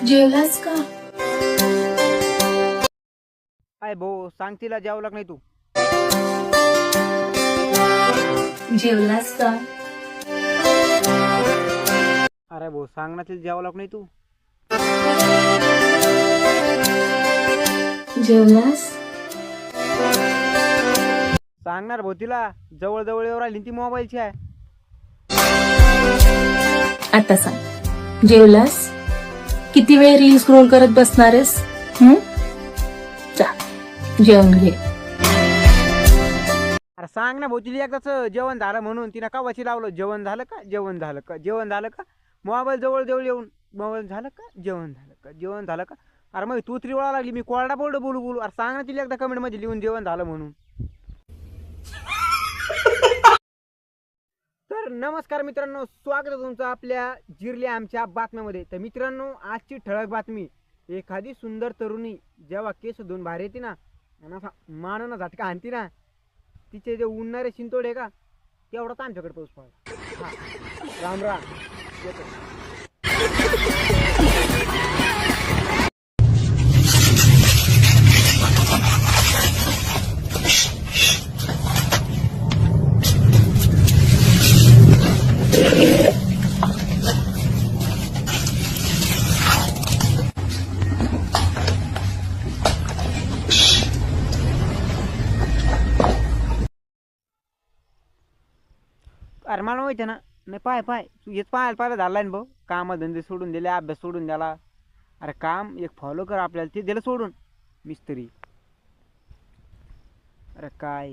जेवलास का? काय भाऊ सांग तिला जेवला नाही तू. जेवलास का? अरे भाऊ सांग ना तिला जेवला नाही तू. जेवलास? सांगणार भाऊ तिला जवळ जवळ येऊ राहिली ती मोबाईलची आहे. आता सांग, जेवलास? किती वेळ रील स्क्रोल करत बसणारेस? जा जेवण घे. अरे सांग ना भाऊ तिला एकदाच जेवण झालं म्हणून. तिनं कावाची लावलं जेवण झालं का जेवण झालं का जेवण झालं का. मोबाईल जवळ जवळ येऊन मोबाईल झालं का जेवण झालं का जेवण झालं का. अरे मग तू त्रिवळा लागली मी कोरडा बोलू बोलू. अरे सांग ना तिला एकदा कमेंट मध्ये लिहून जेवण झालं म्हणून. तर नमस्कार मित्रांनो, स्वागत आहे तुमचं आपल्या जिरल्या आमच्या बातम्यामध्ये. तर मित्रांनो, आजची ठळक बातमी. एखादी सुंदर तरुणी जेव्हा केस धुवून बाहेर येते ना आणि असा मानवना झटका आणती ना, तिचे जे उडणारे शिंतोडे का तेवढाच आमच्याकडे पाऊस पडला. राम राम येतो. अरे मला माहिती ना, नाही पाय तू हेच पाहायला झालाय ना भाऊ. कामधंदे सोडून दिले, अभ्यास सोडून द्याला. अरे काम एक फॉलो कर आपल्याला, ते दिलं सोडून मिस्त्री. अरे काय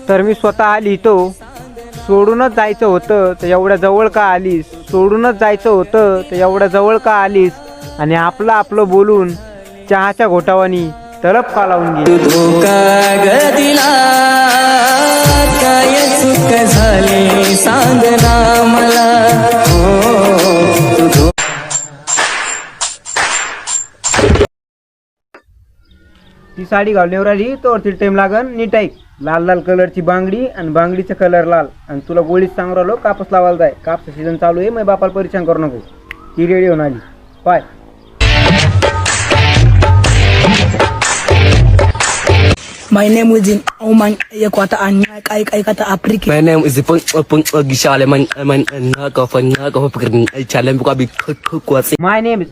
तर मी स्वतः लिहितो. सोडूनच जायचं होतं तर एवढ्या जवळ का आलीस. सोडूनच जायचं होतं तर एवढ्या जवळ का आलीस. आणि आपलं बोलून चहाच्या घोटावानी तलप का लावून गेली. काय चूक झाली सांग ना मला. ती साडी घालण्यावर आली तर ती टाइम लागन. नीट ऐक, लाल लाल कलरची बांगडी आणि बांगडीचा कलर लाल. आणि तुला गोळीच सांगू राहिलो कापूस लावायला जाय. कापसा सीझन चालू आहे, मग बापाला परेशान करू नको. ती रेडी होऊन आली पाय. My name is in Oman Yakwata and I kata Afrika. My name is Pung Gishale man ka fan ka pagrin challenge ko abi kwasi. My name is